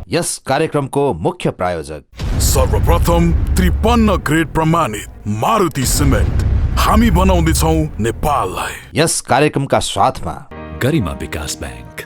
यस कार्यक्रमको मुख्य प्रायोजक सर्वप्रथम 53 ग्रेड प्रमाणित मारुति सिमेन्ट हामी बनाउँदैछौं नेपाललाई। यस कार्यक्रमका साथमा Garima Bikas bank,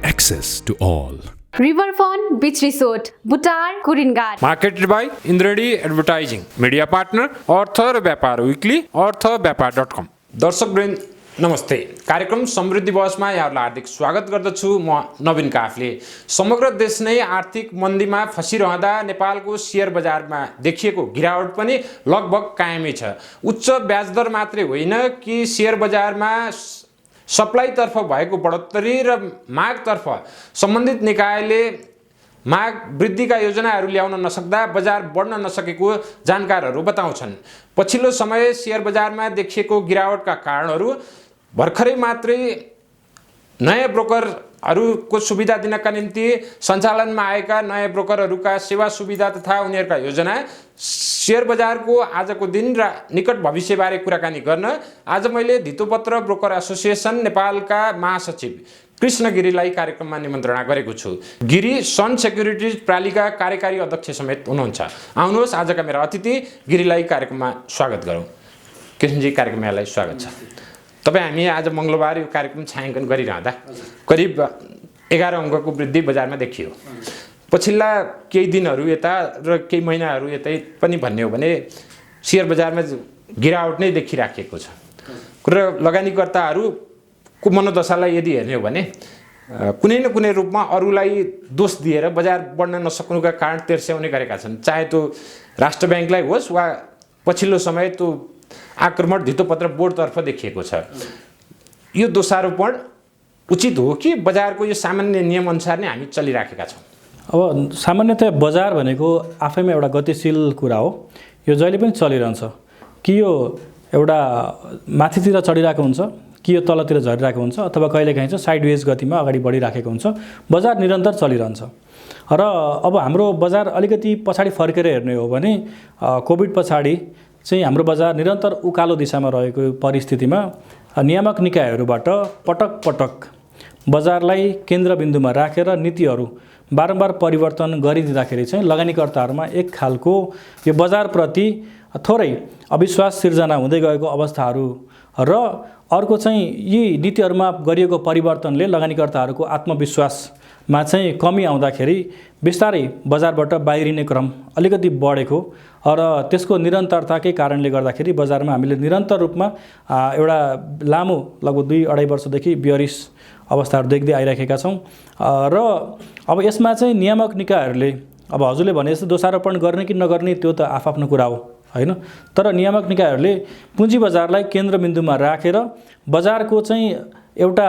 access to all, riverfront beach resort, Butar, Kuringhat. Marketed by Indreni advertising, media partner अर्थ र व्यापार विक्ली, अर्थव्यापार.com। दर्शकवृन्द नमस्ते। कार्यक्रम समृद्धि बहसमा यहाँहरूलाई हार्दिक स्वागत गर्दछु। म नवीन काफले। समग्र देश नै आर्थिक मन्दीमा फसिरहँदा नेपालको शेयर बजारमा देखिएको गिरावट पनि लगभग कायमै छ। उच्च ब्याज दर मात्रै होइन कि शेयर बजारमा सप्लाईतर्फ भएको बढोत्तरी र मागतर्फ सम्बन्धित निकायले माग वृद्धिका योजनाहरू ल्याउन नसक्दा बजार बढ्न नसकेको जानकारहरू बताउँछन्। पछिल्लो समय शेयर बजारमा देखिएको गिरावटका कारणहरू भर्खरै मात्रै नयाँ ब्रोकरहरूको सुविधा दिनका निम्ति सञ्चालनमा आएका नयाँ ब्रोकरहरूका सेवा सुविधा तथा उनीहरूका योजना, शेयर बजारको आजको दिन र निकट भविष्यबारे कुराकानी गर्न आज मैले धितोपत्र ब्रोकर एसोसिएसन नेपालका महासचिव कृष्ण गिरीलाई कार्यक्रममा निमन्त्रणा गरेको छु। गिरी सन सेक्युरिटिज प्रालीका कार्यकारी अध्यक्ष समेत हुनुहुन्छ। आउनुहोस् आजका मेरा अतिथि गिरीलाई कार्यक्रममा स्वागत गरौँ। कृष्णजी, कार्यक्रममा यहाँलाई स्वागत छ। तपाईँ हामी आज मङ्गलबार यो कार्यक्रम छायाङ्कन गरिरहँदा करिब 11 अङ्कको वृद्धि बजारमा देखियो। पछिल्ला केही दिनहरू यता र केही महिनाहरू यतै पनि भन्ने हो भने शेयर बजारमा गिरावट नै देखिराखेको छ र लगानीकर्ताहरूको मनोदशालाई यदि हेर्ने हो भने कुनै न कुनै रूपमा अरूलाई दोष दिएर बजार बढ्न नसक्नुका कारण तेर्स्याउने गरेका छन्। चाहे त्यो राष्ट्र ब्याङ्कलाई होस् वा पछिल्लो समय त्यो आक्रमण धितोपत्र बोर्डतर्फ देखिएको छ। यो दोषारोपण उचित हो कि बजारको यो सामान्य नियम अनुसार नै हामी चलिराखेका छौँ? अब सामान्यतया बजार भनेको आफैमा एउटा गतिशील कुरा हो। यो जहिले पनि चलिरहन्छ। कि यो एउटा माथितिर चढिरहेको हुन्छ कि यो तलतिर झरिरहेको हुन्छ अथवा कहिलेकाहीँ चाहिँ साइडवेज गतिमा अगाडि बढिराखेको हुन्छ। बजार निरन्तर चलिरहन्छ र अब हाम्रो बजार अलिकति पछाडि फर्केर हेर्ने हो भने कोभिड पछाडि चाहिँ हाम्रो बजार निरन्तर उकालो दिशामा रहेको परिस्थितिमा नियामक निकायहरूबाट पटक पटक बजारलाई केन्द्रबिन्दुमा राखेर नीतिहरू बारम्बार परिवर्तन गरिदिँदाखेरि चाहिँ लगानीकर्ताहरूमा एक खालको यो बजारप्रति थोरै अविश्वास सिर्जना हुँदै गएको अवस्थाहरू र अर्को चाहिँ यी नीतिहरूमा गरिएको परिवर्तनले लगानीकर्ताहरूको आत्मविश्वासमा चाहिँ कमी आउँदाखेरि बिस्तारै बजारबाट बाहिरिने क्रम अलिकति बढेको र त्यसको निरन्तरताकै कारणले गर्दाखेरि बजारमा हामीले निरन्तर रूपमा एउटा लामो लगभग 2-2.5 वर्षदेखि बियरिस अवस्थाहरू देख्दै आइरहेका छौँ। र अब यसमा चाहिँ नियामक निकायहरूले अब हजुरले भने जस्तो दोषारोपण गर्ने कि नगर्ने त्यो त आफ्नो कुरा हो होइन। तर नियामक निकायहरूले पुँजी बजारलाई केन्द्रबिन्दुमा राखेर बजारको चाहिँ एउटा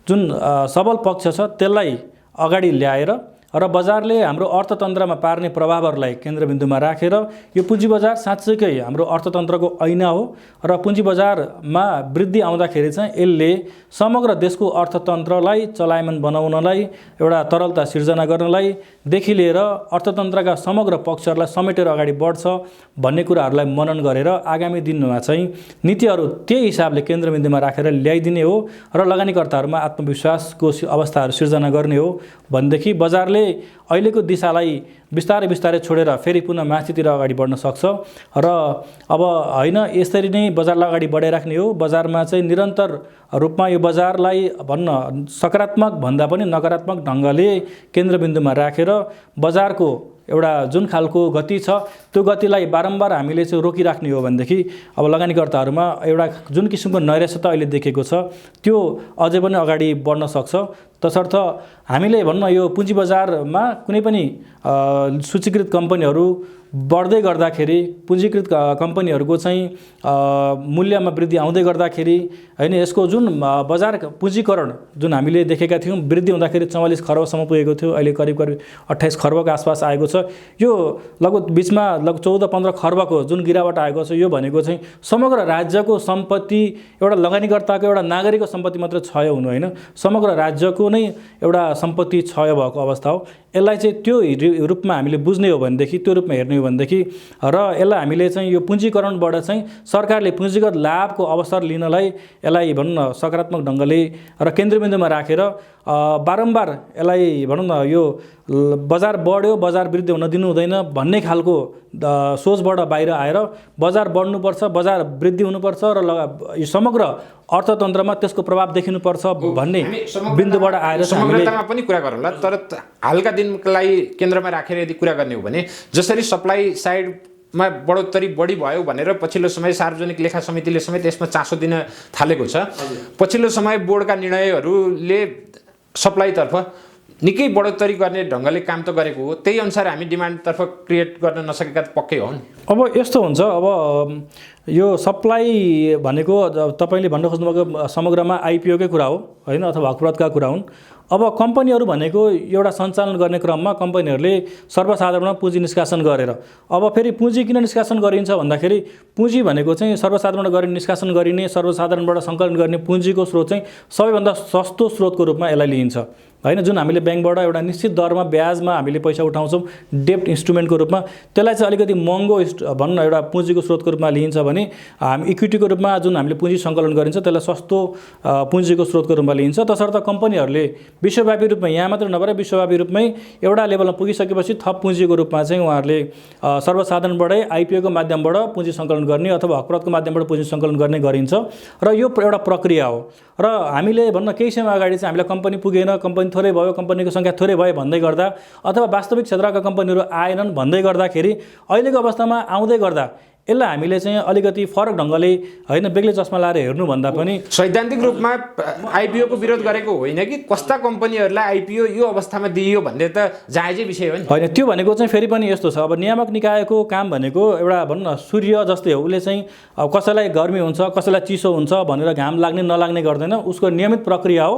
जुन सबल पक्ष छ त्यसलाई अगाडि ल्याएर र बजारले हाम्रो अर्थतन्त्रमा पार्ने प्रभावहरूलाई केन्द्रबिन्दुमा राखेर यो पुँजी बजार साँच्चैकै हाम्रो अर्थतन्त्रको ऐना हो र पुँजी बजारमा वृद्धि आउँदाखेरि चाहिँ यसले समग्र देशको अर्थतन्त्रलाई चलायमान बनाउनलाई, एउटा तरलता सिर्जना गर्नलाई देखि लिएर अर्थतन्त्रका समग्र पक्षहरूलाई समेटेर अगाडि बढ्छ भन्ने कुराहरूलाई मनन गरेर आगामी दिनमा चाहिँ नीतिहरू त्यही हिसाबले केन्द्रबिन्दुमा राखेर ल्याइदिने हो र लगानीकर्ताहरूमा आत्मविश्वासको अवस्थाहरू सिर्जना गर्ने हो भनेदेखि बजारले अहिलेको दिशालाई बिस्तारै बिस्तारै छोडेर फेरि पुनः माथितिर अगाडि बढ्न सक्छ र अब होइन यसरी नै बजारलाई अगाडि बढाइराख्ने हो। बजारमा चाहिँ निरन्तर रूपमा यो बजारलाई भन्न सकारात्मक भन्दा पनि नकारात्मक ढङ्गले केन्द्रबिन्दुमा राखेर बजारको एउटा जुन खालको गति छ त्यो गतिलाई बारम्बार हामीले चाहिँ रोकिराख्ने हो भनेदेखि अब लगानीकर्ताहरूमा एउटा जुन किसिमको नैराश्यता अहिले देखेको छ त्यो अझै पनि अगाडि बढ्न सक्छ। तसर्थ हामीले भन्न यो पुँजी बजारमा कुनै पनि सूचीकृत कम्पनीहरू बढ्दै गर्दाखेरि पुँजीकृत कम्पनीहरूको चाहिँ मूल्यमा वृद्धि आउँदै गर्दाखेरि हैन यसको जुन बजार पुँजीकरण जुन हामीले देखेका थियौँ वृद्धि हुँदाखेरि 44 खर्बसम्म पुगेको थियो, अहिले करिब 28 खर्बको आसपास आएको छ। यो लगभग बिचमा लगभग 14-15 खर्बको जुन गिरावट आएको छ यो भनेको चाहिँ समग्र राज्यको सम्पत्ति एउटा लगानीकर्ताको एउटा नागरिकको सम्पत्ति मात्र क्षय हुनु होइन, समग्र राज्यको त्यो नै एउटा सम्पत्ति क्षय भएको अवस्था हो। यसलाई चाहिँ त्यो रूपमा हामीले बुझ्ने हो भनेदेखि, त्यो रूपमा हेर्ने हो भनेदेखि र यसलाई हामीले चाहिँ यो पुँजीकरणबाट चाहिँ सरकारले पुँजीगत लाभको अवसर लिनलाई यसलाई भनौँ न सकारात्मक ढङ्गले र केन्द्रबिन्दुमा राखेर बारम्बार यसलाई भनौँ न यो बजार बढ्यो, बजार वृद्धि हुन दिनु हुँदैन भन्ने खालको सोचबाट बाहिर आएर बजार बढ्नुपर्छ, बजार वृद्धि हुनुपर्छ र यो समग्र अर्थतन्त्रमा त्यसको प्रभाव देखिनुपर्छ भन्ने बिन्दुबाट आएर समग्रतामा पनि कुरा गरौँला। तर हालका दिनलाई केन्द्रमा राखेर यदि कुरा गर्ने हो भने जसरी सप्लाई साइडमा बढोत्तरी बढी भयो भनेर पछिल्लो समय सार्वजनिक लेखा समितिले समेत यसमा चासो दिन थालेको छ। पछिल्लो समय बोर्डका निर्णयहरूले सप्लाईतर्फ निकै बढोत्तरी गर्ने ढङ्गले काम त गरेको हो, त्यही अनुसार हामी डिमान्डतर्फ क्रिएट गर्न नसकेका त पक्कै हो नि। अब यस्तो हुन्छ, अब यो सप्लाई भनेको तपाईँले भन्न खोज्नुभएको समग्रमा आइपिओकै कुरा हो होइन, अथवा हकप्रदका कुरा हुन्। अब कम्पनीहरू भनेको एउटा सञ्चालन गर्ने क्रममा कम्पनीहरूले सर्वसाधारणमा पुँजी निष्कासन गरेर, अब फेरि पुँजी किन निष्कासन गरिन्छ भन्दाखेरि पुँजी भनेको चाहिँ सर्वसाधारणबाट गर्ने निष्कासन गरिने, सर्वसाधारणबाट सङ्कलन गर्ने पुँजीको स्रोत चाहिँ सबैभन्दा सस्तो स्रोतको रूपमा यसलाई लिइन्छ होइन। जुन हामीले ब्याङ्कबाट एउटा निश्चित दरमा ब्याजमा हामीले पैसा उठाउँछौँ डेब्ट इन्स्ट्रुमेन्टको रूपमा, त्यसलाई चाहिँ अलिकति महँगो भनौँ न एउटा पुँजीको स्रोतको रूपमा लिइन्छ भने हामी इक्विटीको रूपमा जुन हामीले पुँजी सङ्कलन गरिन्छ त्यसलाई सस्तो पुँजीको स्रोतको रूपमा लिइन्छ। तसर्थ कम्पनीहरूले विश्वव्यापी रूपमा यहाँ मात्र नभएर विश्वव्यापी रूपमै एउटा लेभलमा पुगिसकेपछि थप पुँजीको रूपमा चाहिँ उहाँहरूले सर्वसाधारणबाटै आइपिओको माध्यमबाट पुँजी सङ्कलन गर्ने अथवा हकप्रदको माध्यमबाट पुँजी सङ्कलन गर्ने गरिन्छ र यो एउटा प्रक्रिया हो। र हामीले भन्न केही समय अगाडि चाहिँ हामीलाई कम्पनी पुगेन, कम्पनी थोरै भयो, कम्पनीको सङ्ख्या थोरै भयो भन्दै गर्दा अथवा वास्तविक क्षेत्रका कम्पनीहरू आएनन् भन्दै गर्दाखेरि अहिलेको अवस्थामा आउँदै गर्दा यसलाई हामीले चाहिँ अलिकति फरक ढङ्गले होइन बेग्लै चस्मा लाएर हेर्नुभन्दा पनि सैद्धान्तिक रूपमा आइपिओको विरोध गरेको होइन कि कस्ता कम्पनीहरूलाई आइपिओ यो अवस्थामा दिइयो भन्ने त जायजै विषय हो नि होइन। त्यो भनेको चाहिँ फेरि पनि यस्तो छ, अब नियामक निकायको काम भनेको एउटा भनौँ न सूर्य जस्तै हो, उसले चाहिँ कसैलाई गर्मी हुन्छ कसैलाई चिसो हुन्छ भनेर घाम लाग्ने नलाग्ने गर्दैन, उसको नियमित प्रक्रिया हो।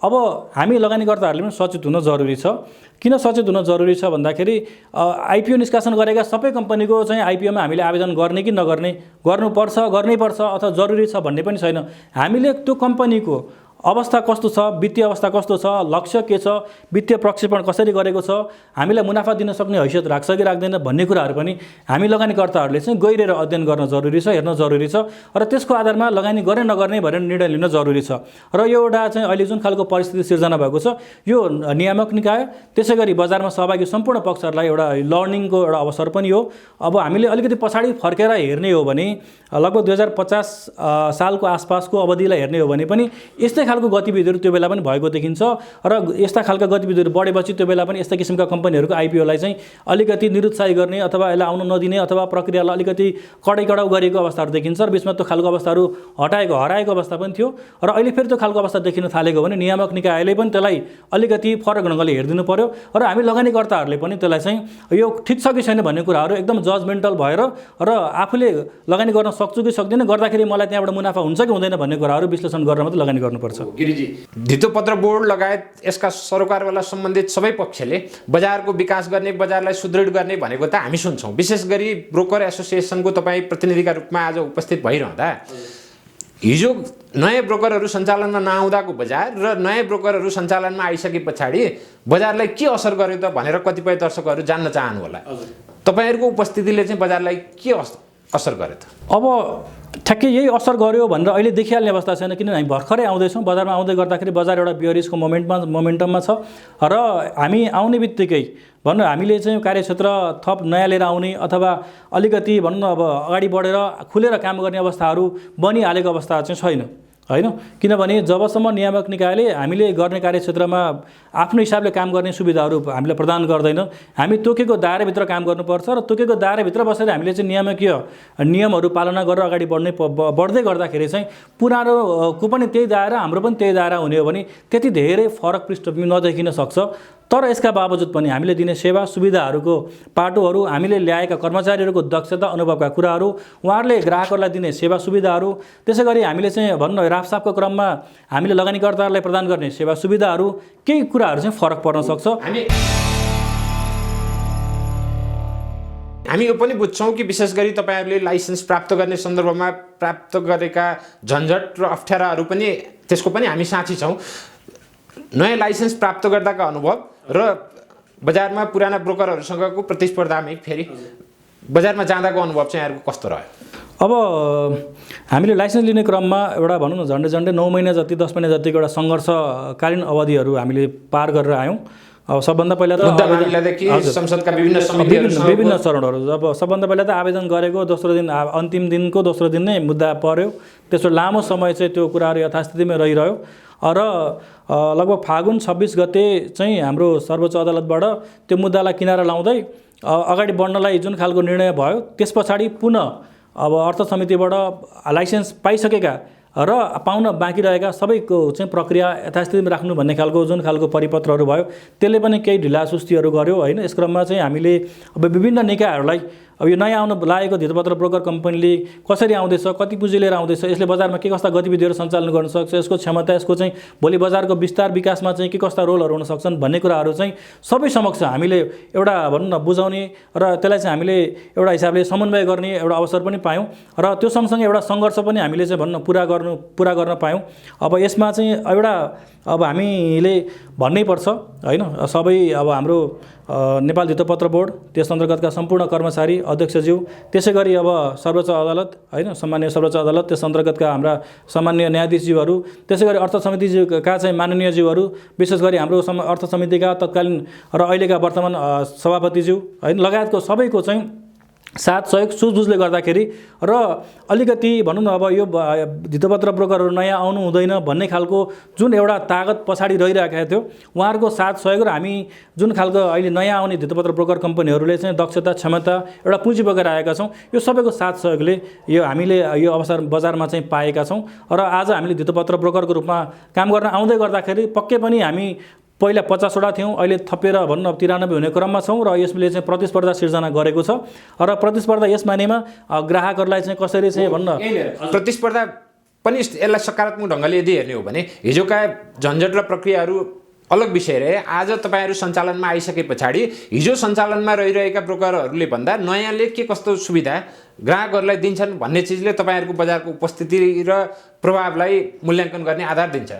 अब हामी लगानीकर्ताहरूले पनि सचेत हुन जरुरी छ। किन सचेत हुन जरुरी छ भन्दाखेरि आइपिओ निष्कासन गरेका सबै कम्पनीको चाहिँ आइपिओमा हामीले आवेदन गर्ने कि नगर्ने, गर्नुपर्छ गर्नैपर्छ अथवा जरुरी छ भन्ने पनि छैन। हामीले त्यो कम्पनीको अवस्था कस्तो छ, वित्तीय अवस्था कस्तो छ, लक्ष्य के छ, वित्तीय प्रक्षेपण कसरी गरेको छ, हामीलाई मुनाफा दिन सक्ने हैसियत राख्छ कि राख्दैन भन्ने कुराहरू पनि हामी लगानीकर्ताहरूले चाहिँ गहिरेर अध्ययन गर्न जरुरी छ, हेर्न जरुरी छ र त्यसको आधारमा लगानी गर्ने नगर्ने भनेर निर्णय लिन जरुरी छ। र यो एउटा चाहिँ अहिले जुन खालको परिस्थिति सिर्जना भएको छ यो नियामक निकाय त्यसै गरी बजारमा सहभागी सम्पूर्ण पक्षहरूलाई एउटा लर्निङको एउटा अवसर पनि हो। अब हामीले अलिकति पछाडि फर्केर हेर्ने हो भने लगभग 2050 सालको आसपासको अवधिलाई हेर्ने हो भने पनि यस्तै खालको गतिविधिहरू त्यो बेला पनि भएको देखिन्छ र यस्ता खालका गतिविधिहरू बढेपछि त्यो बेला पनि यस्ता किसिमका कम्पनीहरूको आइपिओलाई चाहिँ अलिकति निरुत्साही गर्ने अथवा यसलाई आउन नदिने अथवा प्रक्रियालाई अलिकति कडाउ गरेको अवस्थाहरू देखिन्छ र बिचमा त्यो खालको अवस्थाहरू हराएको अवस्था पनि थियो र अहिले फेरि त्यो खालको अवस्था देखिन थालेको भने नियामक निकायले पनि त्यसलाई अलिकति फरक ढङ्गले हेरिदिनु पर्यो र हामी लगानीकर्ताहरूले पनि त्यसलाई चाहिँ यो ठिक छ कि छैन भन्ने कुराहरू एकदम जजमेन्टल भएर र आफूले लगानी गर्न सक्छु कि सक्दिनँ, गर्दाखेरि मलाई त्यहाँबाट मुनाफा हुन्छ कि हुँदैन भन्ने कुराहरू विश्लेषण गरेर मात्रै लगानी गर्नुपर्छ। गिरिजी, धितोपत्र बोर्ड लगायत यसका सरोकारवाला सम्बन्धित सबै पक्षले बजारको विकास गर्ने, बजारलाई सुदृढ गर्ने भनेको त हामी सुन्छौँ। विशेष गरी ब्रोकर एसोसिएसनको तपाईँ प्रतिनिधिका रूपमा आज उपस्थित भइरहँदा हिजो नयाँ ब्रोकरहरू सञ्चालनमा नआउँदाको बजार र नयाँ ब्रोकरहरू सञ्चालनमा आइसके पछाडि बजारलाई के असर गर्यो त भनेर कतिपय दर्शकहरू जान्न चाहनु होला। तपाईँहरूको उपस्थितिले चाहिँ बजारलाई के असर गर्यो त? अब ठ्याक्कै यही असर गर्यो भनेर अहिले देखिहाल्ने अवस्था छैन, किनभने हामी भर्खरै आउँदैछौँ। बजारमा आउँदै गर्दाखेरि बजार एउटा बियरिसको मोमेन्टममा छ र हामी आउने बित्तिकै भनौँ हामीले चाहिँ कार्यक्षेत्र थप नयाँ लिएर आउने अथवा अलिकति भनौँ न अब अगाडि बढेर खुलेर काम गर्ने अवस्थाहरू बनिहालेको अवस्था चाहिँ छैन होइन। किनभने जबसम्म नियामक निकायले हामीले गर्ने कार्यक्षेत्रमा आफ्नो हिसाबले काम गर्ने सुविधाहरू हामीलाई प्रदान गर्दैन, हामी तोकेको दायराभित्र काम गर्नुपर्छ र तोकेको दायराभित्र बसेर हामीले चाहिँ नियामकीय नियमहरू पालना गरेर अगाडि बढ्दै गर्दाखेरि चाहिँ पुरानोको पनि त्यही दायरा हाम्रो पनि त्यही दायरा हुने हो भने त्यति धेरै फरक पृष्ठभूमि नदेखिन सक्छ। तर यसका बावजुद पनि हामीले दिने सेवा सुविधाहरूको पाटोहरू, हामीले ल्याएका कर्मचारीहरूको दक्षता अनुभवका कुराहरू, उहाँहरूले ग्राहकहरूलाई दिने सेवा सुविधाहरू, त्यसै गरी हामीले चाहिँ भन्न राफसाफको क्रममा हामीले लगानीकर्ताहरूलाई प्रदान गर्ने सेवा सुविधाहरू केही कुराहरू चाहिँ फरक पर्न सक्छ। हामी यो पनि बुझ्छौँ कि विशेष गरी तपाईँहरूले लाइसेन्स प्राप्त गर्ने सन्दर्भमा प्राप्त गरेका झन्झट र अप्ठ्याराहरू पनि त्यसको पनि हामी साथी छौँ। नयाँ लाइसेन्स प्राप्त गर्दाका अनुभव र बजारमा पुराना ब्रोकरहरूसँगको प्रतिस्पर्धामै फेरि बजारमा जाँदाको अनुभव चाहिँ यहाँहरूको कस्तो रह्यो? अब हामीले लाइसेन्स लिने क्रममा एउटा भनौँ न झन्डै 9 महिना जति 10 महिना जतिको एउटा सङ्घर्षकालीन अवधिहरू हामीले पार गरेर आयौँ। अब सबभन्दा पहिला त संसदका विभिन्न चरणहरू, अब सबभन्दा पहिला त आवेदन गरेको दोस्रो दिन अन्तिम दिनको दोस्रो दिन नै मुद्दा पर्यो। त्यसो लामो समय चाहिँ त्यो कुराहरू यथास्थितिमै रहिरह्यो र लगभग फागुन 26 गते चाहिँ हाम्रो सर्वोच्च अदालतबाट त्यो मुद्दालाई किनारा लाउँदै अगाडि बढ्नलाई जुन खालको निर्णय भयो त्यस पछाडि पुनः अब अर्थ समितिबाट लाइसेन्स पाइसकेका र पाउन बाँकी रहेका सबैको चाहिँ प्रक्रिया यथास्थितिमा राख्नु भन्ने खालको जुन खालको परिपत्रहरू भयो त्यसले पनि केही ढिलासुस्तीहरू गर्यो होइन। यस क्रममा चाहिँ हामीले अब विभिन्न निकायहरूलाई अब यो नयाँ आउन लागेको धितोपत्र ब्रोकर कम्पनीले कसरी आउँदैछ, कति पुँजी लिएर आउँदैछ, यसले बजारमा के कस्ता गतिविधिहरू सञ्चालन गर्न सक्छ, यसको क्षमता, यसको चाहिँ भोलि बजारको विस्तार विकासमा चाहिँ के कस्ता रोलहरू हुन सक्छन् भन्ने कुराहरू चाहिँ सबै समक्ष हामीले एउटा भनौँ न बुझाउने र त्यसलाई चाहिँ हामीले एउटा हिसाबले समन्वय गर्ने एउटा अवसर पनि पायौँ र त्यो सँगसँगै एउटा सङ्घर्ष पनि हामीले चाहिँ भन्न पुरा गर्न पायौँ। अब यसमा चाहिँ एउटा अब हामीले भन्नै पर्छ होइन, सबै अब हाम्रो नेपाल धितोपत्र बोर्ड त्यस अन्तर्गतका सम्पूर्ण कर्मचारी अध्यक्षज्यू, त्यसै गरी अब सर्वोच्च अदालत होइन, सम्मान्य सर्वोच्च अदालत त्यस अन्तर्गतका हाम्रा सामान्य न्यायाधीशज्यूहरू, त्यसै गरी अर्थ समितिका चाहिँ माननीयज्यूहरू, विशेष गरी हाम्रो अर्थ समितिका तत्कालीन र अहिलेका वर्तमान सभापतिज्यू होइन लगायतको सबैको चाहिँ साथ सहयोग सुझबुझले गर्दाखेरि र अलिकति भनौँ न अब यो धितोपत्र ब्रोकरहरू नयाँ आउनु हुँदैन भन्ने खालको जुन एउटा तागत पछाडि रहिरहेको थियो उहाँहरूको साथ सहयोग र हामी जुन खालको अहिले नयाँ आउने धितोपत्र ब्रोकर कम्पनीहरूले चाहिँ दक्षता क्षमता एउटा पुँजी बोकेर आएका छौँ, यो सबैको साथ सहयोगले यो हामीले यो अवसर बजारमा चाहिँ पाएका छौँ र आज हामीले धितोपत्र ब्रोकरको रूपमा काम गर्न आउँदै गर्दाखेरि पक्कै पनि हामी पहिला 50 वटा थियौँ, अहिले थपेर भन्नु 93 हुने क्रममा छौँ र यसले चाहिँ प्रतिस्पर्धा सिर्जना गरेको छ र प्रतिस्पर्धा यस मानेमा ग्राहकहरूलाई चाहिँ कसरी चाहिँ भन्न प्रतिस्पर्धा पनि यसलाई सकारात्मक ढङ्गले यदि हेर्ने हो भने हिजोका झन्झट र प्रक्रियाहरू अलग विषय रहे। आज तपाईँहरू सञ्चालनमा आइसके पछाडि हिजो सञ्चालनमा रहिरहेका ब्रोकरहरूले भन्दा नयाँले के कस्तो सुविधा ग्राहकहरूलाई दिन्छन् भन्ने चिजले तपाईँहरूको बजारको उपस्थिति र प्रभावलाई मूल्याङ्कन गर्ने आधार दिन्छ।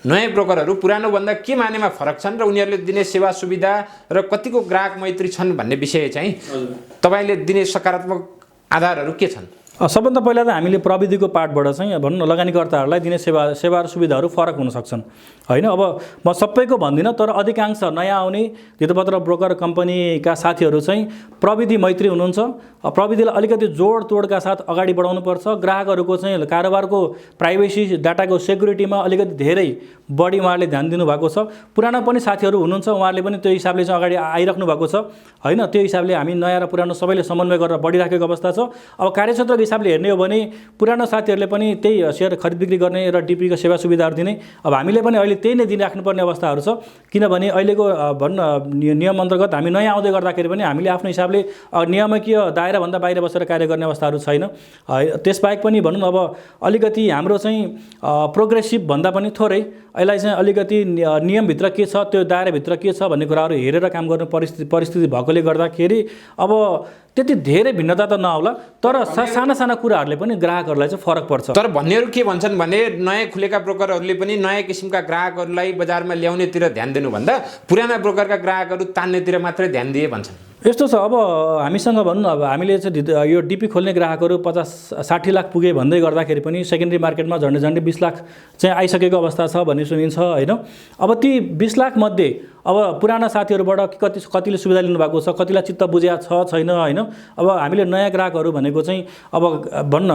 नयाँ ब्रोकरहरू पुरानोभन्दा के मानेमा फरक छन् र उनीहरूले दिने सेवा सुविधा र कतिको ग्राहक मैत्री छन् भन्ने विषय चाहिँ तपाईँले दिने सकारात्मक आधारहरू के छन्? सबभन्दा पहिला त हामीले प्रविधिको पार्टबाट चाहिँ भनौँ न लगानीकर्ताहरूलाई दिने सेवा र सुविधाहरू फरक हुन सक्छन् होइन। अब म सबैको भन्दिनँ तर अधिकांश नयाँ आउने धितोपत्र ब्रोकर कम्पनीका साथीहरू चाहिँ प्रविधि मैत्री हुनुहुन्छ। प्रविधिलाई अलिकति जोडतोडका साथ अगाडि बढाउनुपर्छ। ग्राहकहरूको चाहिँ कारोबारको प्राइभेसी डाटाको सेक्युरिटीमा अलिकति धेरै बढी उहाँहरूले ध्यान दिनुभएको छ। पुरानो पनि साथीहरू हुनुहुन्छ, उहाँहरूले पनि त्यो हिसाबले चाहिँ अगाडि आइराख्नु भएको छ होइन। त्यो हिसाबले हामी नयाँ र पुरानो सबैले समन्वय गरेर बढिराखेको अवस्था छ। अब कार्यक्षेत्रको हिसाबले हेर्ने हो भने पुरानो साथीहरूले पनि त्यही सेयर खरिद बिक्री गर्ने र डिपीको सेवा सुविधाहरू दिने, अब हामीले पनि अहिले त्यही नै दिइराख्नुपर्ने अवस्थाहरू छ। किनभने अहिलेको नियम अन्तर्गत हामी नयाँ आउँदै गर्दाखेरि पनि हामीले आफ्नो हिसाबले नियामकीय दायराभन्दा बाहिर बसेर कार्य गर्ने अवस्थाहरू छैन। त्यसबाहेक पनि भनौँ न अब अलिकति हाम्रो चाहिँ प्रोग्रेसिभ भन्दा पनि थोरै यसलाई चाहिँ अलिकति नियमभित्र के छ त्यो दायराभित्र के छ भन्ने कुराहरू हेरेर काम गर्ने परिस्थिति भएकोले गर्दाखेरि अब त्यति धेरै भिन्नता त नआउला, तर साना साना कुराहरूले पनि ग्राहकहरूलाई चाहिँ फरक पर्छ। तर भन्नेहरू के भन्छन् भने नयाँ खुलेका ब्रोकरहरूले पनि नयाँ किसिमका ग्राहकहरूलाई बजारमा ल्याउनेतिर ध्यान दिनुभन्दा पुराना ब्रोकरका ग्राहकहरू तान्नेतिर मात्रै ध्यान दिए भन्छन्। यस्तो छ, अब हामीसँग भनौँ न अब हामीले चाहिँ यो डिपी खोल्ने ग्राहकहरू 50-60 लाख पुगे भन्दै गर्दाखेरि पनि सेकेन्डरी मार्केटमा झन्डै 20 लाख चाहिँ आइसकेको अवस्था छ भन्ने सुनिन्छ होइन। अब ती 20 लाख मध्ये अब पुराना साथीहरूबाट कतिले सुविधा लिनुभएको छ, कतिलाई चित्त बुझ्या छ छैन होइन। अब हामीले नयाँ ग्राहकहरू भनेको चाहिँ अब भन्न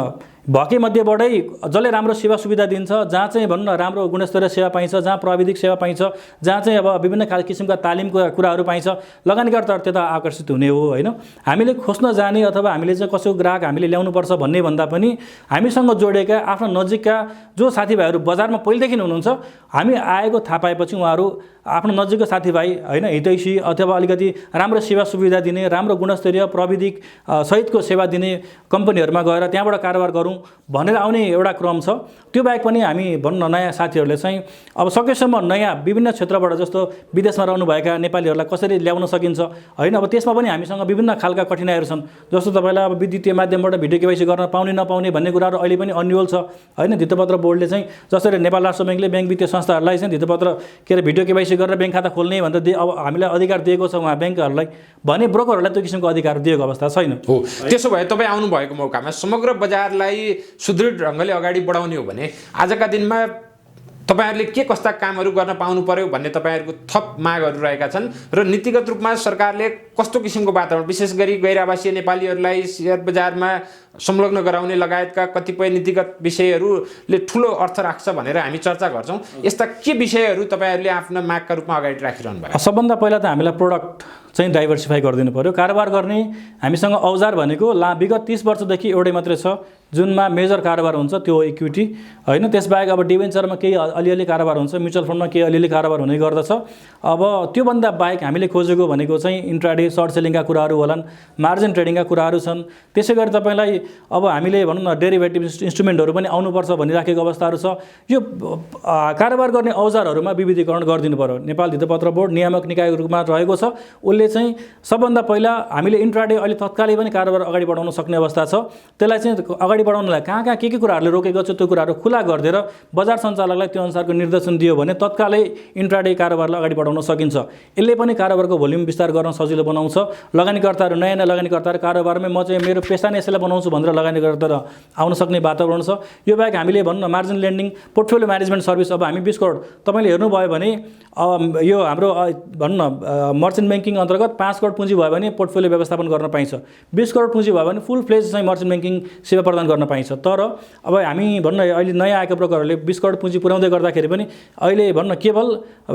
भएकै मध्येबाटै जसले राम्रो सेवा सुविधा दिन्छ, जहाँ चाहिँ भन्न राम्रो गुणस्तरीय सेवा पाइन्छ, जहाँ प्राविधिक सेवा पाइन्छ, जहाँ चाहिँ अब विभिन्न किसिमका तालिमको कुराहरू पाइन्छ, लगानीकर्ताहरू त्यता आकर्षित हुने हो होइन। हामीले खोज्न जाने अथवा हामीले चाहिँ कसैको ग्राहक हामीले ल्याउनुपर्छ भन्ने भन्दा पनि हामीसँग जोडिएका आफ्नो नजिकका जो साथीभाइहरू बजारमा पहिलेदेखि हुनुहुन्छ, हामी आएको थाहा पाएपछि उहाँहरू आफ्नो नजिकको साथीभाइ होइन हितैषी अथवा अलिकति राम्रो सेवा सुविधा दिने राम्रो गुणस्तरीय प्रविधि सहितको सेवा दिने कम्पनीहरूमा गएर त्यहाँबाट कारोबार गरौँ भनेर आउने एउटा क्रम छ। त्यो बाहेक पनि हामी भनौँ न नयाँ साथीहरूले चाहिँ अब सकेसम्म नयाँ विभिन्न क्षेत्रबाट जस्तो विदेशमा रहनुभएका नेपालीहरूलाई कसरी ल्याउन सकिन्छ होइन। अब त्यसमा पनि हामीसँग विभिन्न खालका कठिनाइहरू छन्। जस्तो तपाईँलाई अब विद्युतीय माध्यमबाट भिडियो केवाइसी गर्न पाउने नपाउने भन्ने कुराहरू अहिले पनि अन्यल छ होइन। धितोपत्र बोर्डले चाहिँ जसरी नेपाल राष्ट्र ब्याङ्कले ब्याङ्क वित्तीय संस्थाहरूलाई चाहिँ धितोपत्र के अरे भिडियो केवाइसी गरेर ब्याङ्क खाता खोल्ने भनेर अब हामीलाई अधिकार दिएको छ उहाँ ब्याङ्कहरूलाई भने ब्रोकरहरूलाई त्यो किसिमको अधिकार दिएको अवस्था छैन। हो, त्यसो भए तपाईँ आउनुभएको मौकामा समग्र बजारलाई सुदृढ ढङ्गले अगाडि बढाउने हो भने आजका दिनमा तपाईहरुले के कस्ता कामहरू गर्न पाउनु पर्यो भन्ने तपाईहरुको थप मागहरू रहेका छन् र नीतिगत रूपमा सरकारले कस्तो किसिमको वातावरण विशेष गरी गैर आवासीय नेपालीहरूलाई शेयर बजारमा संलग्न गराउने लगायतका कतिपय नीतिगत विषयहरूले ठूलो अर्थ राख्छ भनेर हामी चर्चा गर्छौं। यस्ता के विषयहरू तपाईहरुले आफ्ना मागका रूपमा अगाडि राखिरहनु भएको? सबभन्दा पहिला त हामीलाई प्रोडक्ट चाहिँ डाइभर्सिफाई गरिदिनु पर्यो। कारोबार गर्ने हामीसँग औजार भनेको विगत 30 वर्षदेखि एउटै मात्रै छ जुनमा मेजर कारोबार हुन्छ, त्यो हो इक्विटी होइन। त्यसबाहेक अब डिभेन्चरमा केही अलिअलि कारोबार हुन्छ, म्युचुअल फन्डमा केही अलिअलि कारोबार हुने गर्दछ। अब त्योभन्दा बाहेक हामीले खोजेको भनेको चाहिँ इन्ट्राडे सर्ट सेलिङका कुराहरू होलान्, मार्जिन ट्रेडिङका कुराहरू छन्। त्यसै गरी तपाईँलाई अब हामीले भनौँ न डेरिभेटिभ इन्स्ट्रुमेन्टहरू पनि आउनुपर्छ भनिराखेको अवस्थाहरू छ। यो कारोबार गर्ने औजारहरूमा विविधीकरण गरिदिनु पर्यो। नेपाल धितोपत्र बोर्ड नियामक निकायको रूपमा रहेको छ, उसले चाहिँ सबभन्दा पहिला हामीले इन्ट्राडे अहिले तत्कालै पनि कारोबार अगाडि बढाउन सक्ने अवस्था छ। त्यसलाई चाहिँ अगाडि बढाउनलाई कहाँ के कुराहरूले रोकेको छ त्यो कुराहरू खुला गरिदिएर बजार सञ्चालकलाई त्यो अनुसारको निर्देशन दियो भने तत्कालै इन्ट्राडे कारोबारलाई अगाडि बढाउन सकिन्छ। यसले पनि कारोबारको भोल्युम विस्तार गर्न सजिलो बनाउँछ। लगानीकर्ताहरू नयाँ लगानीकर्ताहरू कारोबारमै म चाहिँ मेरो पेसा नै यसैलाई बनाउँछु भनेर लगानीकर्ता आउन सक्ने वातावरण छ। यो बाहेक हामीले भन्न margin lending portfolio management service अब हामी 20 करोड तपाईँले हेर्नुभयो भने यो हाम्रो भन्न मर्चेन्ट ब्याङ्किङ अन्तर्गत 5 करोड पुँजी भयो भने पोर्टफोलियो व्यवस्थापन गर्न पाइन्छ। 20 करोड पुँजी भयो भने फुल फ्लेज चाहिँ मर्चेन्ट ब्याङ्किङ सेवा प्रदान गर्न पाइन्छ। तर अब हामी भन्न अहिले नयाँ आएको ब्रोकरहरूले 20 करोड पुँजी पुर्याउँदै गर्दाखेरि पनि अहिले भन्न केवल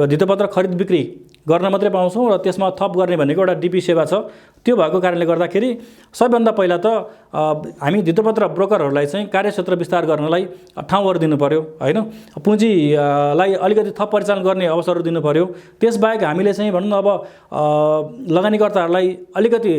धितोपत्र खरिद बिक्री गर्न मात्रै पाउँछौँ र त्यसमा थप गर्ने भनेको एउटा डिपी सेवा छ। त्यो भएको कारणले गर्दाखेरि सबैभन्दा पहिला त हामी धितोपत्र ब्रोकरहरूलाई चाहिँ कार्यक्षेत्र विस्तार गर्नलाई ठाउँहरू दिनु पर्यो होइन। पुँजीलाई अलिकति थप परिचालन गर्ने अवसरहरू दिनु पर्यो। त्यसबाहेक हामीले चाहिँ भनौँ न अब लगानीकर्ताहरूलाई अलिकति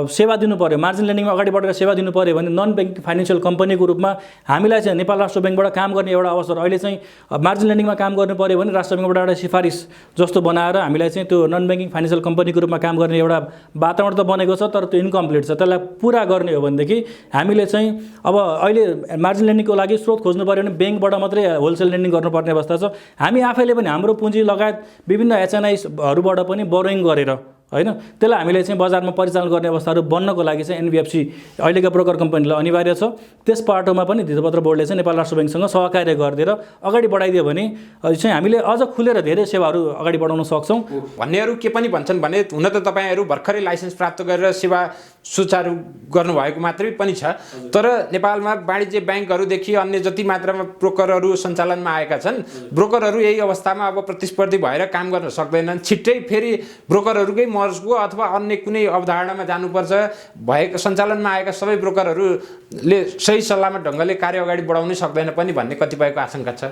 सेवा दिनु पर्यो। मार्जिन लेन्डिङमा अगाडि बढेर सेवा दिनु पर्यो भने नन ब्याङ्किङ फाइनेन्सियल कम्पनीको रूपमा हामीलाई चाहिँ नेपाल राष्ट्र ब्याङ्कबाट काम गर्ने एउटा अवसर अहिले चाहिँ मार्जिन लेन्डिङमा काम गर्नु पर्यो भने राष्ट्र ब्याङ्कबाट एउटा सिफारिस जस्तो बनाएर हामीलाई चाहिँ त्यो नन ब्याङ्किङ फाइनेन्सियल कम्पनीको रूपमा काम गर्ने एउटा वातावरण त बनेको छ, तर त्यो इन्कम्प्लिट छ। त्यसलाई पुरा गर्ने हो भनेदेखि हामीले चाहिँ अब अहिले मार्जिन लेन्डिङको लागि स्रोत खोज्नु पर्यो भने ब्याङ्कबाट मात्रै होलसेल लेन्डिङ गर्नुपर्ने अवस्था छ। हामी आफैले पनि हाम्रो पुँजी लगायत विभिन्न एचएनआईहरूबाट पनि बोरोइङ गरेर होइन त्यसलाई हामीले चाहिँ बजारमा परिचालन गर्ने अवस्थाहरू बन्नको लागि चाहिँ एनबिएफसी अहिलेका ब्रोकर कम्पनीलाई अनिवार्य छ। त्यस पाटोमा पनि धितोपत्र बोर्डले चाहिँ नेपाल राष्ट्र ब्याङ्कसँग सहकार्य गरिदिएर अगाडि बढाइदियो भने चाहिँ हामीले अझ खुलेर धेरै सेवाहरू अगाडि बढाउन सक्छौँ। भन्नेहरू के पनि भन्छन् भने हुन त तपाईँहरू भर्खरै लाइसेन्स प्राप्त गरेर सेवा सुचारू गर्नुभएको मात्रै पनि छ, तर नेपालमा वाणिज्य ब्याङ्कहरूदेखि अन्य जति मात्रामा ब्रोकरहरू सञ्चालनमा आएका छन्, ब्रोकरहरू यही अवस्थामा अब प्रतिस्पर्धी भएर काम गर्न सक्दैनन्। छिट्टै फेरि ब्रोकरहरूकै मर्जको अथवा अन्य कुनै अवधारणामा जानुपर्छ। भएको सञ्चालनमा आएका सबै ब्रोकरहरूले सही सल्लाहमा ढङ्गले कार्य अगाडि बढाउनै सक्दैन पनि भन्ने कतिपयको आशंका छ।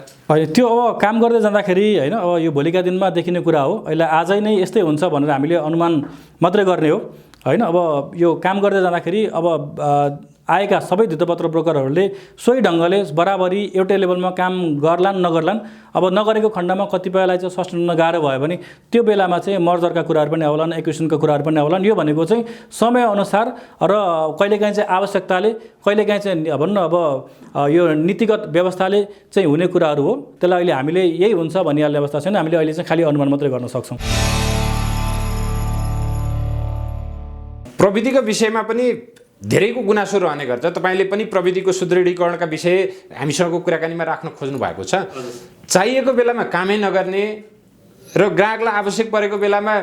त्यो अब काम गर्दै जाँदाखेरि होइन अब यो भोलिका दिनमा देखिने कुरा हो। अहिले आजै नै यस्तै हुन्छ भनेर हामीले अनुमान मात्रै गर्ने हो होइन। अब यो काम गर्दै जाँदाखेरि अब आएका सबै धितोपत्र ब्रोकरहरूले सोही ढङ्गले बराबरी एउटै लेभलमा काम गर्लान् नगर्लान्। अब नगरेको खण्डमा कतिपयलाई चाहिँ सस्टेन गर्न गाह्रो भयो भने त्यो बेलामा चाहिँ मर्जरका कुराहरू पनि आउलान्, एक्विजिसनका कुराहरू पनि आउलान्। यो भनेको चाहिँ समयअनुसार र कहिलेकाहीँ चाहिँ आवश्यकताले, कहिलेकाहीँ चाहिँ भन्नु अब यो नीतिगत व्यवस्थाले चाहिँ हुने कुराहरू हो। त्यसलाई अहिले हामीले यही हुन्छ भनिहाल्ने अवस्था छैन। हामीले अहिले चाहिँ खालि अनुमान मात्रै गर्न सक्छौँ। प्रविधिको विषयमा पनि धेरैको गुनासो रहने गर्छ। तपाईँले पनि प्रविधिको सुदृढीकरणका विषय हामीसँगको कुराकानीमा राख्न खोज्नु भएको छ। चाहिएको बेलामा कामै नगर्ने र ग्राहकलाई आवश्यक परेको बेलामा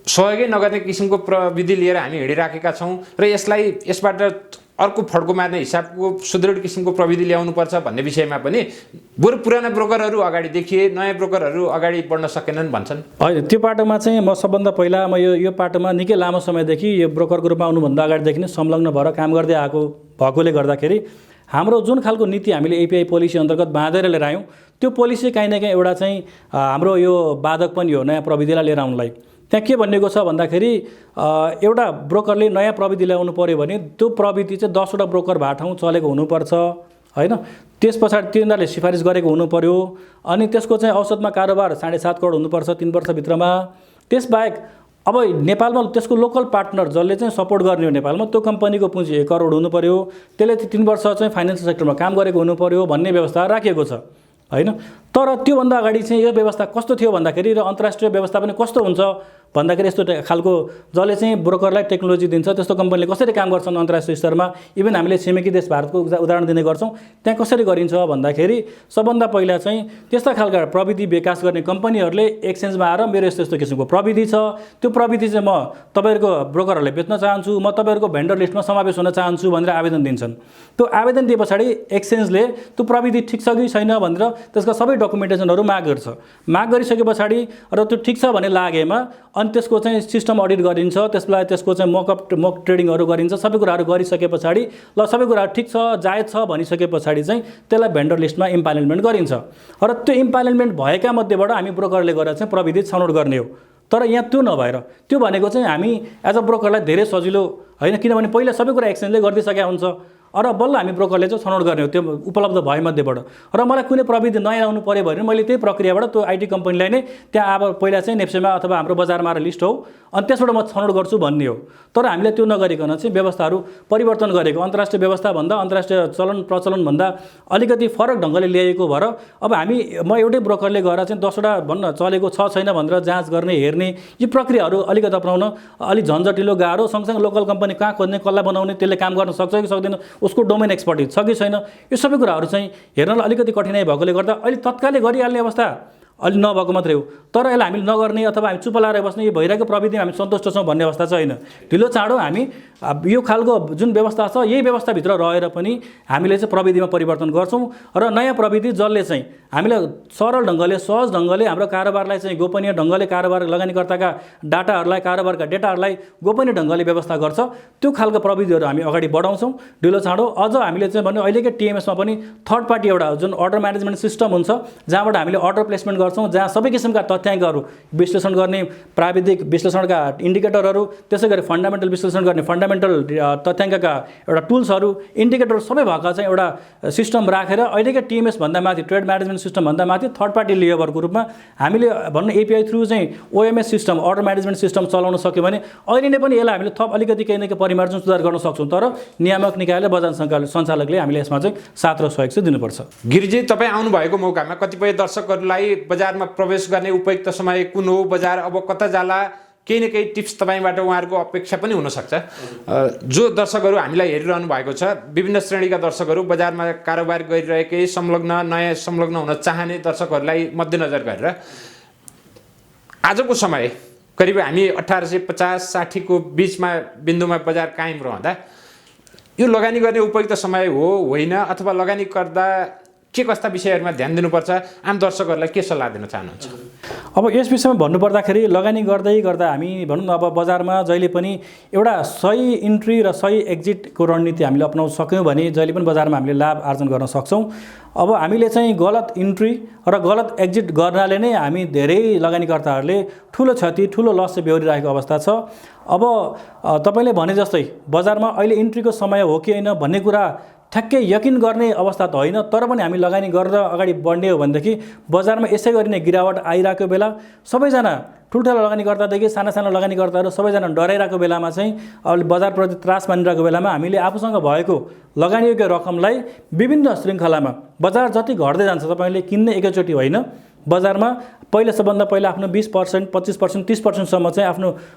सहयोगै नगर्ने किसिमको प्रविधि लिएर हामी हिँडिराखेका छौँ र यसबाट अर्को फड्को मार्ने हिसाबको सुदृढ किसिमको प्रविधि ल्याउनुपर्छ भन्ने विषयमा पनि बरु पुराना ब्रोकरहरू अगाडि देखिए, नयाँ ब्रोकरहरू अगाडि बढ्न सकेनन् भन्छन्। होइन, त्यो पाटोमा चाहिँ म सबभन्दा पहिला म यो पाटोमा निकै लामो समयदेखि यो ब्रोकरको रूपमा आउनुभन्दा अगाडिदेखि नै संलग्न भएर काम गर्दै आएको भएकोले गर्दाखेरि हाम्रो जुन खालको नीति हामीले एपिआई पोलिसी अन्तर्गत बाँधेर लिएर आयौँ त्यो पोलिसी काहीँ न काहीँ एउटा चाहिँ हाम्रो यो बाधक पनि हो नयाँ प्रविधिलाई लिएर आउनलाई। त्यहाँ के भनिएको छ भन्दाखेरि एउटा ब्रोकरले नयाँ प्रविधि ल्याउनु पऱ्यो भने त्यो प्रविधि चाहिँ 10वटा ब्रोकर भए ठाउँ चलेको हुनुपर्छ हैन। त्यस पछाडि तिनीहरूले सिफारिस गरेको हुनु पर्यो। अनि त्यसको चाहिँ औसतमा कारोबार 7.5 करोड हुनुपर्छ 3 वर्षभित्रमा। त्यसबाहेक अब नेपालमा त्यसको लोकल पार्टनर जसले चाहिँ सपोर्ट गर्ने हो नेपालमा त्यो कम्पनीको पुँजी 1 करोड हुनु पर्यो, त्यसले 3 वर्ष चाहिँ फाइनेन्सियल सेक्टरमा काम गरेको हुनु पर्यो भन्ने व्यवस्था राखिएको छ हैन। तर त्योभन्दा अगाडि चाहिँ यो व्यवस्था कस्तो थियो भन्दाखेरि र अन्तर्राष्ट्रिय व्यवस्था पनि कस्तो हुन्छ भन्दाखेरि यस्तो खालको जसले चाहिँ ब्रोकरलाई टेक्नोलोजी दिन्छ त्यस्तो कम्पनीले कसरी काम गर्छन् अन्तर्राष्ट्रिय स्तरमा। इभन हामीले छिमेकी देश भारतको उदाहरण दिने गर्छौँ। त्यहाँ कसरी गरिन्छ भन्दाखेरि सबभन्दा पहिला चाहिँ त्यस्ता खालका प्रविधि विकास गर्ने कम्पनीहरूले एक्सचेन्जमा आएर मेरो यस्तो यस्तो किसिमको प्रविधि छ, त्यो प्रविधि चाहिँ म तपाईँहरूको ब्रोकरहरूलाई बेच्न चाहन्छु, म तपाईँहरूको भेन्डर लिस्टमा समावेश हुन चाहन्छु भनेर आवेदन दिन्छन्। त्यो आवेदन दिए पछाडि एक्सचेन्जले त्यो प्रविधि ठिक छ कि छैन भनेर त्यसका सबै डकुमेन्टेसनहरू माग गर्छ। माग गरिसके पछाडि र त्यो ठिक छ भन्ने लागेमा अनि त्यसको चाहिँ सिस्टम अडिट गरिन्छ, त्यसलाई त्यसको चाहिँ मक ट्रेडिङहरू गरिन्छ। सबै कुराहरू गरिसके पछाडि ल सबै कुराहरू ठिक छ जायज छ भनिसके पछाडि चाहिँ त्यसलाई भेन्डर लिस्टमा इम्पानेलमेन्ट गरिन्छ र त्यो इम्पानेलमेन्ट भएका मध्येबाट हामी ब्रोकरले गरेर चाहिँ प्रविधि छनौट गर्ने हो। तर यहाँ त्यो नभएर त्यो भनेको चाहिँ हामी एज अ ब्रोकरलाई धेरै सजिलो हैन, किनभने पहिला सबै कुरा एक्सचेन्जले गरिदिइसकेका हुन्छ र बल्ल हामी ब्रोकरले चाहिँ छनौट गर्ने हो त्यो उपलब्ध भएमध्येबाट। र मलाई कुनै प्रविधि नयाँ ल्याउनु पऱ्यो भने मैले त्यही प्रक्रियाबाट त्यो आइटी कम्पनीलाई नै त्यहाँ अब पहिला चाहिँ नेप्सेमा अथवा हाम्रो बजारमा आएर लिस्ट हो अनि त्यसबाट म छनौट गर्छु भन्ने हो। तर हामीले त्यो नगरिकन चाहिँ व्यवस्थाहरू परिवर्तन गरेको अन्तर्राष्ट्रिय व्यवस्थाभन्दा अन्तर्राष्ट्रिय चलन प्रचलनभन्दा अलिकति फरक ढङ्गले ल्याएको भएर अब हामी म एउटै ब्रोकरले गएर चाहिँ 10वटा भन्न चलेको छ छैन भनेर जाँच गर्ने हेर्ने यी प्रक्रियाहरू अलिकति अपनाउन अलिक झन्झटिलो गाह्रो। सँगसँगै लोकल कम्पनी कहाँ खोज्ने कसलाई बनाउने त्यसले काम गर्न सक्छ कि सक्दैन, उसको डोमेन एक्सपर्टिज छ कि छैन, यो सबै कुराहरू चाहिँ हेर्नलाई अलिकति कठिनाइ भएकोले गर्दा अहिले तत्कालै गरिहाल्ने अवस्था अलि नभएको मात्रै हो। तर यसलाई हामीले नगर्ने अथवा हामी चुप लाएर बस्ने यो भइरहेको प्रविधिमा हामी सन्तुष्ट छौँ भन्ने अवस्था चाहिँ होइन। ढिलो चाँडो हामी यो खालको जुन व्यवस्था छ यही व्यवस्थाभित्र रहेर पनि हामीले चाहिँ प्रविधिमा परिवर्तन गर्छौँ र नयाँ प्रविधि जसले चाहिँ हामीलाई सरल ढङ्गले सहज ढङ्गले हाम्रो कारोबारलाई चाहिँ गोपनीय ढङ्गले कारोबार लगानीकर्ताका डाटाहरूलाई कारोबारका डेटाहरूलाई गोपनीय ढङ्गले व्यवस्था गर्छ त्यो खालको प्रविधिहरू हामी अगाडि बढाउँछौँ ढिलो चाँडो। अझ हामीले चाहिँ भन्यो अहिलेकै टिएमएसमा पनि थर्ड पार्टी एउटा जुन अर्डर म्यानेजमेन्ट सिस्टम हुन्छ जहाँबाट हामीले अर्डर प्लेसमेन्ट गर्छौँ, जहाँ सबै किसिमका तथ्याङ्कहरू विश्लेषण गर्ने प्राविधिक विश्लेषणका इन्डिकेटरहरू, त्यसै गरी फन्डामेन्टल विश्लेषण गर्ने फन्डामेन्टल तथ्याङ्कका एउटा टुल्सहरू इन्डिकेटर सबै भएका चाहिँ एउटा सिस्टम राखेर अहिलेकै टिएमएस भन्दा माथि ट्रेड म्यानेजमेन्ट सिस्टम भन्दा माथि थर्ड पार्टी लेयरको रूपमा हामीले भन्नु एपिआई थ्रु चाहिँ OMS system order management system चलाउन सक्यो भने अहिले नै पनि यसलाई हामीले थप अलिकति केही न केही परिमार्जन सुधार गर्न सक्छौँ। तर नियामक निकायले बजार सञ्चालकले हामीले यसमा चाहिँ साथ र सहयोग चाहिँ दिनुपर्छ। गिरिजी, तपाईँ आउनुभएको मौकामा कतिपय दर्शकहरूलाई बजारमा प्रवेश गर्ने उपयुक्त समय कुन हो, बजार अब कता जाला, केही न केही टिप्स तपाईँबाट उहाँहरूको अपेक्षा पनि हुनसक्छ। जो दर्शकहरू हामीलाई हेरिरहनु भएको छ, विभिन्न श्रेणीका दर्शकहरू बजारमा कारोबार गरिरहेकै संलग्न नयाँ संलग्न हुन चाहने दर्शकहरूलाई मध्यनजर गरेर आजको समय करिब हामी 1850-60 को बिचमा बिन्दुमा बजार कायम रहँदा यो लगानी गर्ने उपयुक्त समय हो होइन, अथवा लगानी गर्दा के कस्ता विषयहरूमा ध्यान दिनुपर्छ, आम दर्शकहरूलाई के सल्लाह दिन चाहनुहुन्छ? अब यस विषयमा भन्नुपर्दाखेरि लगानी गर्दै गर्दा हामी भनौँ न अब बजारमा जहिले पनि एउटा सही इन्ट्री र सही एक्जिटको रणनीति हामीले अपनाउन सक्यौँ भने जहिले पनि बजारमा हामीले लाभ आर्जन गर्न सक्छौँ। अब हामीले चाहिँ गलत इन्ट्री र गलत एक्जिट गर्नाले नै हामी धेरै लगानीकर्ताहरूले ठुलो क्षति ठुलो लस चाहिँ बेहोरिरहेको अवस्था छ। अब तपाईँले भने जस्तै बजारमा अहिले इन्ट्रीको समय हो कि होइन भन्ने कुरा ठ्याक्कै यकिन गर्ने अवस्था त होइन, तर पनि हामी लगानी गरेर अगाडि बढ्ने हो भनेदेखि बजारमा यसै गरी नै गिरावट आइरहेको बेला सबैजना ठुल्ठुला लगानीकर्तादेखि साना साना लगानीकर्ताहरू सबैजना डराइरहेको बेलामा चाहिँ अब बजारप्रति त्रास मानिरहेको बेलामा हामीले आफूसँग भएको लगानीयोग्य रकमलाई विभिन्न श्रृङ्खलामा बजार जति घट्दै जान्छ तपाईँले किन्ने एकैचोटि होइन, बजारमा सबभन्दा पहिला आफ्नो 20%, 25%, 30%सम्म चाहिँ आफ्नो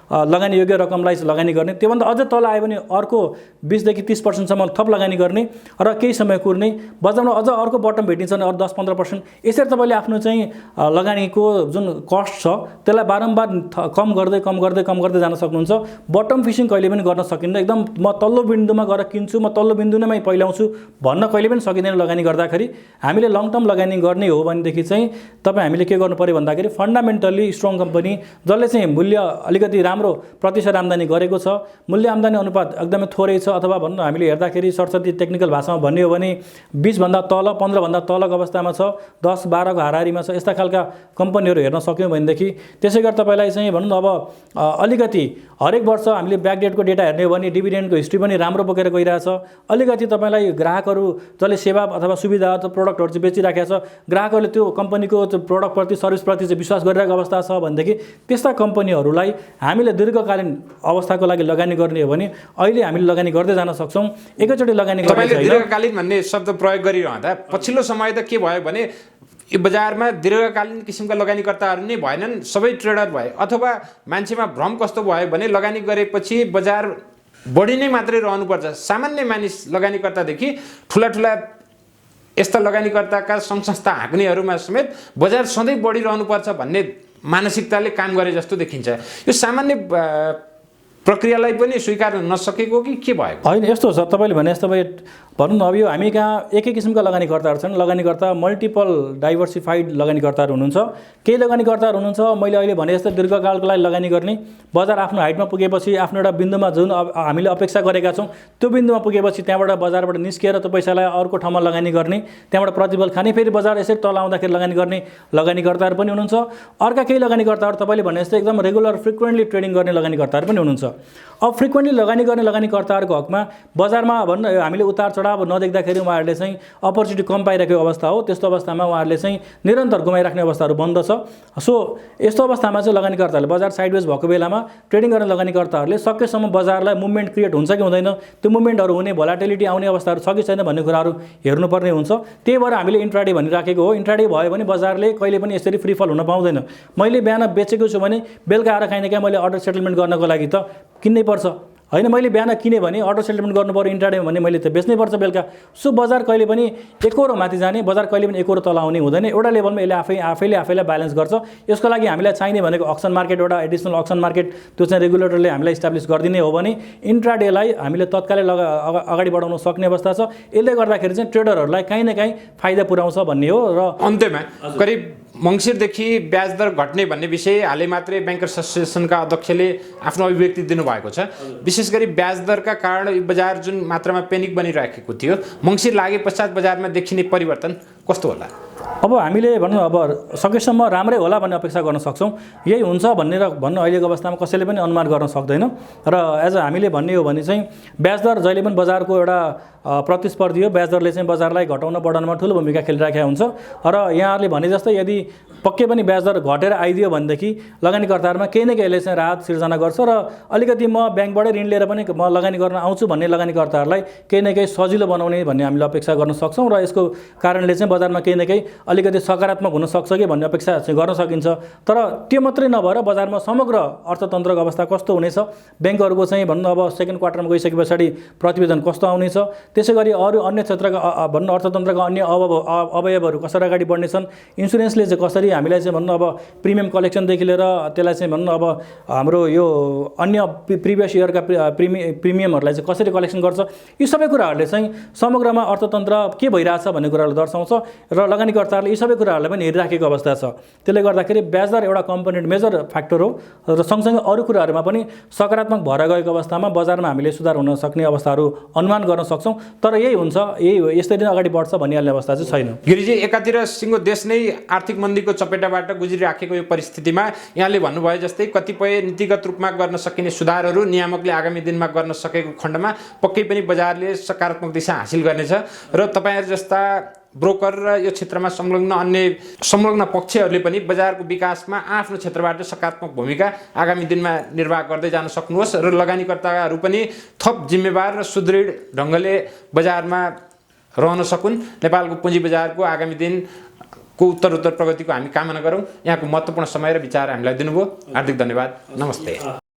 लगानीयोग्य रकमलाई लगानी गर्ने, त्योभन्दा अझ तल आयो भने अर्को 20 देखि 30%सम्म थप लगानी गर्ने र केही समय कुर्ने, बजारमा अझ अर्को बटम भेटिन्छ भने अरू 10-15%, यसरी तपाईँले आफ्नो चाहिँ लगानीको जुन कस्ट छ त्यसलाई बारम्बार कम गर्दै जान सक्नुहुन्छ। बटम फिसिङ कहिले पनि गर्न सकिन्न। एकदम म तल्लो बिन्दुमा गएर किन्छु, म तल्लो बिन्दुमै पहिलाउँछु भन्न कहिले पनि सकिँदैन। लगानी गर्दाखेरि हामीले लङ टर्म लगानी गर्ने हो भनेदेखि चाहिँ हामीले के गर्नु पर्यो भन्दा भन्दाखेरि फन्डामेन्टल्ली स्ट्रङ कम्पनी जसले चाहिँ मूल्य अलिकति राम्रो प्रतिशत आम्दानी गरेको छ, मूल्य आम्दानी अनुपात एकदमै थोरै छ, अथवा भनौँ हामीले हेर्दाखेरि सरस्वती टेक्निकल भाषामा भन्ने हो भने 20 भन्दा तल 15 भन्दा तलको अवस्थामा छ, 10-12 को हाराहारीमा छ, यस्ता खालका कम्पनीहरू हेर्न सक्यौँ भनेदेखि त्यसै गरी तपाईँलाई चाहिँ भनौँ अब अलिकति हरेक वर्ष हामीले ब्याकडेटको डेटा हेर्ने हो भने डिभिडेन्डको हिस्ट्री पनि राम्रो बोकेर गइरहेछ। अलिकति तपाईँलाई ग्राहकहरू जसले सेवा अथवा सुविधा अथवा प्रोडक्टहरू चाहिँ बेचिराखेको छ, ग्राहकहरूले त्यो कम्पनीको प्रोडक्टप्रति सर्भिसप्रति चाहिँ विश्वास गरिरहेको अवस्था छ भनेदेखि त्यस्ता कम्पनीहरूलाई हामीले दीर्घकालीन अवस्थाको लागि लगानी गर्ने हो भने अहिले हामीले लगानी गर्दै जान सक्छौँ। एकैचोटि लगानी गर्ने तपाईँले दीर्घकालीन भन्ने शब्द प्रयोग गरिरहँदा पछिल्लो समय त के भयो भने यो बजारमा दीर्घकालीन किसिमका लगानीकर्ताहरू नै भएनन्, सबै ट्रेडर भए, अथवा मान्छेमा भ्रम कस्तो भयो भने लगानी गरेपछि बजार बढी नै मात्रै रहनुपर्छ। सामान्य मानिस लगानीकर्तादेखि ठुला यस्ता लगानीकर्ताका सङ्घ संस्था हाँक्नेहरूमा समेत बजार सधैँ बढिरहनुपर्छ भन्ने मानसिकताले काम गरे जस्तो देखिन्छ। यो सामान्य प्रक्रियालाई पनि स्वीकार नसकेको कि के भएको? होइन, यस्तो छ, तपाईँले भने जस्तो भनौँ न, अब यो हामी कहाँ एकै किसिमका लगानीकर्ताहरू छन्। लगानीकर्ता मल्टिपल डाइभर्सिफाइड लगानीकर्ताहरू हुनुहुन्छ। केही लगानीकर्ताहरू हुनुहुन्छ मैले अहिले भने जस्तो दीर्घकालको लागि लगानी गर्ने, बजार आफ्नो हाइटमा पुगेपछि आफ्नो एउटा बिन्दुमा जुन हामीले अपेक्षा गरेका छौँ त्यो बिन्दुमा पुगेपछि त्यहाँबाट बजारबाट निस्किएर त्यो पैसालाई अर्को ठाउँमा लगानी गर्ने, त्यहाँबाट प्रतिफल खाने, फेरि बजार यसरी तल आउँदाखेरि लगानी गर्ने लगानीकर्ताहरू पनि हुनुहुन्छ। अर्का केही लगानीकर्ताहरू तपाईँले भने जस्तो एकदम रेगुलर फ्रिक्वेन्टली ट्रेडिङ गर्ने लगानीकर्ताहरू पनि हुनुहुन्छ। अब फ्रिक्वेन्टली लगानी गर्ने लगानीकर्ताहरूको हकमा बजारमा भन्नु हामीले उतार चढाव नदेख्दाखेरि उहाँहरूले चाहिँ अपर्च्युनिटी कम पाइरहेको अवस्था हो। त्यस्तो अवस्थामा उहाँहरूले चाहिँ निरन्तर गुमाइराख्ने अवस्थाहरू बन्द छ। सो यस्तो अवस्थामा चाहिँ लगानीकर्ताहरूले बजार साइडवेज भएको बेलामा ट्रेडिङ गर्ने लगानीकर्ताहरूले सकेसम्म बजारलाई मुभमेन्ट क्रिएट हुन्छ कि हुँदैन, त्यो मुभमेन्टहरू हुने भोलाटिलिटी आउने अवस्थाहरू छ कि छैन भन्ने कुराहरू हेर्नुपर्ने हुन्छ। त्यही भएर हामीले इन्ट्राडे भनिराखेको हो। इन्ट्राडे भयो भने बजारले कहिले पनि यसरी फ्री फल हुन पाउँदैन। मैले बिहान बेचेको छु भने बेलुका आएर काहीँ न काहीँ मैले अर्डर सेटलमेन्ट गर्नको लागि त किन्नै पर्छ होइन। मैले बिहान किने भने अर्डर सेटलमेन्ट गर्नु पर्यो, इन्ट्राडे भने मैले त बेच्नै पर्छ बेलुका। सो बजार कहिले पनि एकरो माथि जाने, बजार कहिले पनि एकरो तल आउने हुँदैन। एउटा लेभलमा यसले आफैले आफैलाई ब्यालेन्स गर्छ। यसको लागि हामीलाई चाहिने भनेको अक्सन मार्केट, एउटा एडिसनल अक्सन मार्केट, त्यो चाहिँ रेगुलेटरले हामीलाई इस्टाब्लिस गरिदिने हो भने इन्ट्राडेलाई हामीले तत्कालै अगाडि बढाउन सक्ने अवस्था छ। यसले गर्दाखेरि चाहिँ ट्रेडरहरूलाई काहीँ न काहीँ फाइदा पुर्याउँछ भन्ने हो। र अन्त्यमा करिब मङ्सिरदेखि ब्याज दर घट्ने भन्ने विषय हालै मात्रै ब्याङ्कर्स एसोसिएसनका अध्यक्षले आफ्नो अभिव्यक्ति दिनुभएको छ। विशेष गरी ब्याज दरका कारण बजार जुन मात्रामा पेनिक बनिरहेको थियो, मङ्सिर लागे पश्चात बजारमा देखिने परिवर्तन कस्तो होला? अब हामीले भनौँ अब सकेसम्म राम्रै होला भन्ने अपेक्षा गर्न सक्छौँ। यही हुन्छ भन्नु अहिलेको अवस्थामा कसैले पनि अनुमान गर्न सक्दैन। र एज हामीले भन्ने हो भने चाहिँ ब्याज दर जहिले पनि बजारको एउटा प्रतिस्पर्धी हो। ब्याज दरले चाहिँ बजारलाई घटाउन बढाउनमा ठुलो भूमिका खेलिरहेको हुन्छ। र यहाँहरूले भने जस्तै यदि पक्कै पनि ब्याज दर घटेर आइदियो भनेदेखि लगानीकर्ताहरूमा केही न केहीले चाहिँ राहत सिर्जना गर्छ। र अलिकति म ब्याङ्कबाटै ऋण लिएर पनि म लगानी गर्न आउँछु भन्ने लगानीकर्ताहरूलाई केही न केही सजिलो बनाउने भन्ने हामीले अपेक्षा गर्न सक्छौँ। र यसको कारणले चाहिँ बजारमा केही न केही अलिकति सकारात्मक हुनसक्छ कि भन्ने अपेक्षा चाहिँ गर्न सकिन्छ। तर त्यो मात्रै नभएर बजारमा समग्र अर्थतन्त्रको अवस्था कस्तो हुनेछ, ब्याङ्कहरूको चाहिँ भन्नु अब सेकेन्ड क्वार्टरमा गइसके पछाडि प्रतिवेदन कस्तो आउनेछ, त्यसै गरी अरू अन्य क्षेत्रका भन्नु अर्थतन्त्रका अन्य अवयवहरू कसरी अगाडि बढ्नेछन्, इन्सुरेन्सले चाहिँ कसरी हामीलाई चाहिँ भन्नु अब प्रिमियम कलेक्सनदेखि लिएर त्यसलाई चाहिँ भन्नु अब हाम्रो यो अन्य प्रिभियस इयरका प्रिमियमहरूलाई चाहिँ कसरी कलेक्सन गर्छ, यी सबै कुराहरूले चाहिँ समग्रमा अर्थतन्त्र के भइरहेछ भन्ने कुरालाई दर्शाउँछ। र लगानीकर्ताहरूले यी सबै कुराहरूलाई पनि हेरिराखेको अवस्था छ। त्यसले गर्दाखेरि ब्याज दर एउटा कम्पोनेन्ट मेजर फ्याक्टर हो। र सँगसँगै अरू कुराहरूमा पनि सकारात्मक भएर गएको अवस्थामा बजारमा हामीले सुधार हुन सक्ने अवस्थाहरू अनुमान गर्न सक्छौँ। तर यही हुन्छ, यही यस्तै दिन अगाडि बढ्छ भनिहाल्ने अवस्था चाहिँ छैन। गिरिजी, एकातिर सिङ्गो देश नै आर्थिक मन्दीको चपेटाबाट गुज्रिराखेको यो परिस्थितिमा यहाँले भन्नुभयो जस्तै कतिपय नीतिगत रूपमा गर्न सकिने सुधारहरू नियामकले आगामी दिनमा गर्न सकेको खण्डमा पक्कै पनि बजारले सकारात्मक दिशा हासिल गर्नेछ। र तपाईँहरू जस्ता ब्रोकर र यो क्षेत्रमा संलग्न पक्षहरूले पनि बजारको विकासमा आफ्नो क्षेत्रबाट सकारात्मक भूमिका आगामी दिनमा निर्वाह गर्दै जान सक्नुहोस्। र लगानीकर्ताहरू पनि थप जिम्मेवार र सुदृढ ढङ्गले बजारमा रहन सकुन्। नेपालको पुँजी बजारको आगामी दिनको उत्तरोत्तर प्रगतिको हामी कामना गरौँ। यहाँको महत्त्वपूर्ण समय र विचार हामीलाई दिनुभयो, हार्दिक धन्यवाद। नमस्ते।